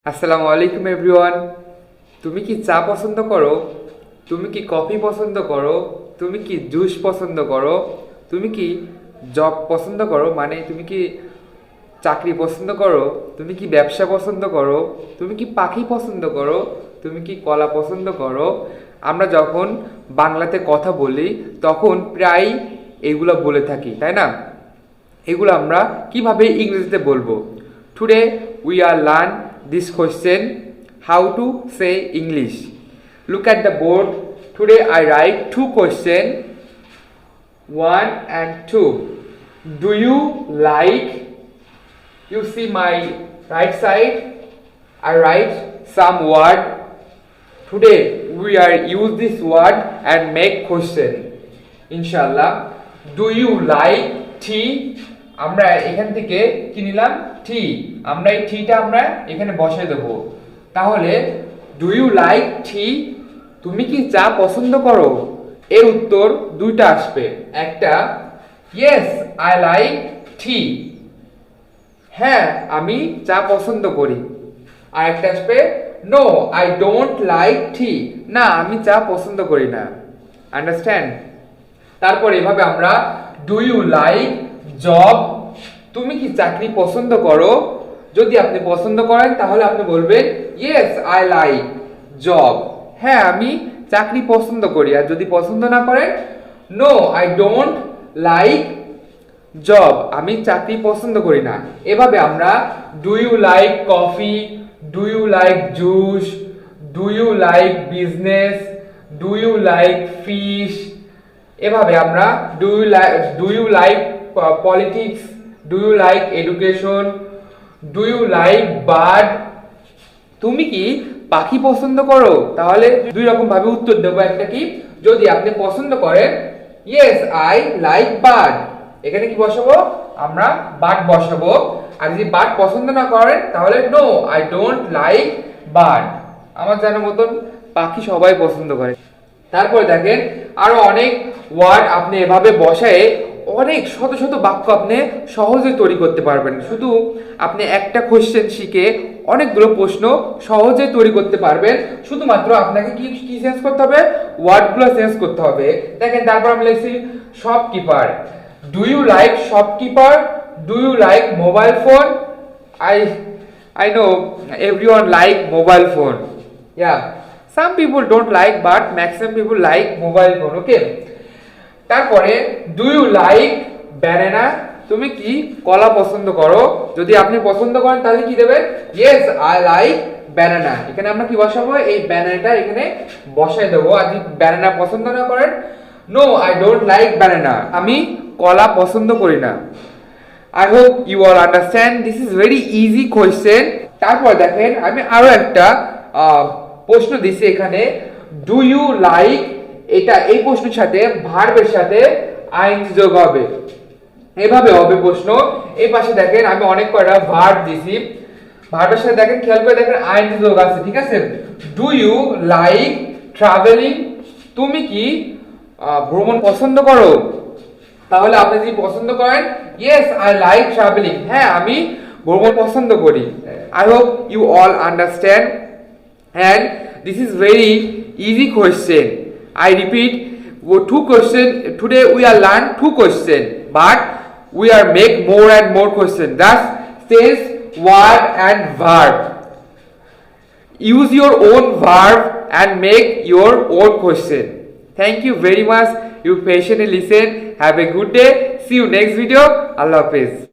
আসসালামু আলাইকুম এভরিওয়ান। তুমি কি চা পছন্দ করো? তুমি কি কফি পছন্দ করো? তুমি কি জুস পছন্দ করো? তুমি কি জব পছন্দ করো, মানে তুমি কি চাকরি পছন্দ করো? তুমি কি ব্যবসা পছন্দ করো? তুমি কি পাখি পছন্দ করো? তুমি কি কলা পছন্দ করো? আমরা যখন বাংলাতে কথা বলি তখন প্রায় এগুলো বলে থাকি, তাই না? এগুলো আমরা কিভাবে ইংরেজিতে বলবো? Today we are learn this question, how to say English. Look at the board. Today I write two questions, 1 and 2. Do you like? You see my right side, I write some word. Today we are use this word and make question. Inshallah. Do you like tea? আমরা এখান থেকে কি নিলাম? টি। আমরা এই টিটা আমরা এখানে বসাই দেব। তাহলে ডু ইউ লাইক টি? তুমি কি চা পছন্দ করো? এর উত্তর দুইটা আসবে। একটা ইয়েস আই লাইক টি, হ্যাঁ আমি চা পছন্দ করি। আর একটা আসবে no I don't like tea, না আমি চা পছন্দ করি না। আন্ডারস্ট্যান্ড? তারপর এভাবে আমরা ডু ইউ লাইক জব, তুমি কি চাকরি পছন্দ করো? যদি আপনি পছন্দ করেন তাহলে আপনি বলবেন ইয়েস আই লাইক জব, হ্যাঁ আমি চাকরি পছন্দ করি। আর যদি পছন্দ না করেন no I don't like job, আমি চাকরি পছন্দ করি না। এভাবে আমরা do you like coffee, do you like juice, do you like business, do you like fish, এভাবে আমরা do you like politics, do you like education, do you like bird, তুমি কি পাখি পছন্দ করো? তাহলে দুই রকম ভাবে উত্তর দেবো। একটা কি, যদি আপনি পছন্দ করেন ইয়েস আই লাইক বার্ড, এখানে কি বসাবো? আমরা বার্ড বসাবো। আর যদি বার্ড পছন্দ না করেন তাহলে no I don't like bird. আমার জানার মতন পাখি সবাই পছন্দ করে। তারপরে দেখেন আরো অনেক ওয়ার্ড আপনি এভাবে বসায় অনেক শত শত বাক্য আপনি সহজে তৈরি করতে পারবেন। শুধু আপনি একটা কোশ্চেন শিখে অনেকগুলো প্রশ্ন সহজে তৈরি করতে পারবেন। শুধুমাত্র আপনাকে কি কি চেঞ্জ করতে হবে? ওয়ার্ডগুলো চেঞ্জ করতে হবে। দেখেন তারপর আমি লিখছি shopkeeper, do you like shopkeeper, do you like mobile phone? I know everyone like mobile phone. Yeah. Some people don't like, but maximum people like mobile phone. Okay. তারপরে ডু ইউ লাইক ব্যানানা, তুমি কি কলা পছন্দ করো? যদি আপনি পছন্দ করেন তাহলে কি দেবেন? Yes I like banana. এখানে আমরা কি বসাবো? এই ব্যানানাটা এখানে বসাই দেবো। আর যদি ব্যানানা পছন্দ না করেন no I don't like banana, আমি কলা পছন্দ করি না। I hope you all understand. This is very easy question. তারপর দেখেন আমি আরো একটা প্রশ্ন দিছি এখানে, ডু ইউ লাইক, এটা এই প্রশ্নের সাথে ভার্বের সাথে আইএনজি যোগ হবে। এভাবে হবে প্রশ্ন। এই পাশে দেখেন আমি অনেক কয়টা ভার্ব দিছি, ভার্বের সাথে দেখেন খেয়াল করে দেখেন আইএনজি যোগ আছে, ঠিক আছে? ডু ইউ লাইক ট্রাভেলিং, তুমি কি ভ্রমণ পছন্দ করো? তাহলে আপনি যদি পছন্দ করেন ইয়েস আই লাইক ট্রাভেলিং, হ্যাঁ আমি ভ্রমণ পছন্দ করি। I hope you all understand and this is very easy question. I repeat, two question. Today we are learn two question, but we are make more and more question. Thus tense, word and verb. Use your own verb and make your own question. Thank you very much. You patiently listen. Have a good day. See you next video. Allah Hafiz.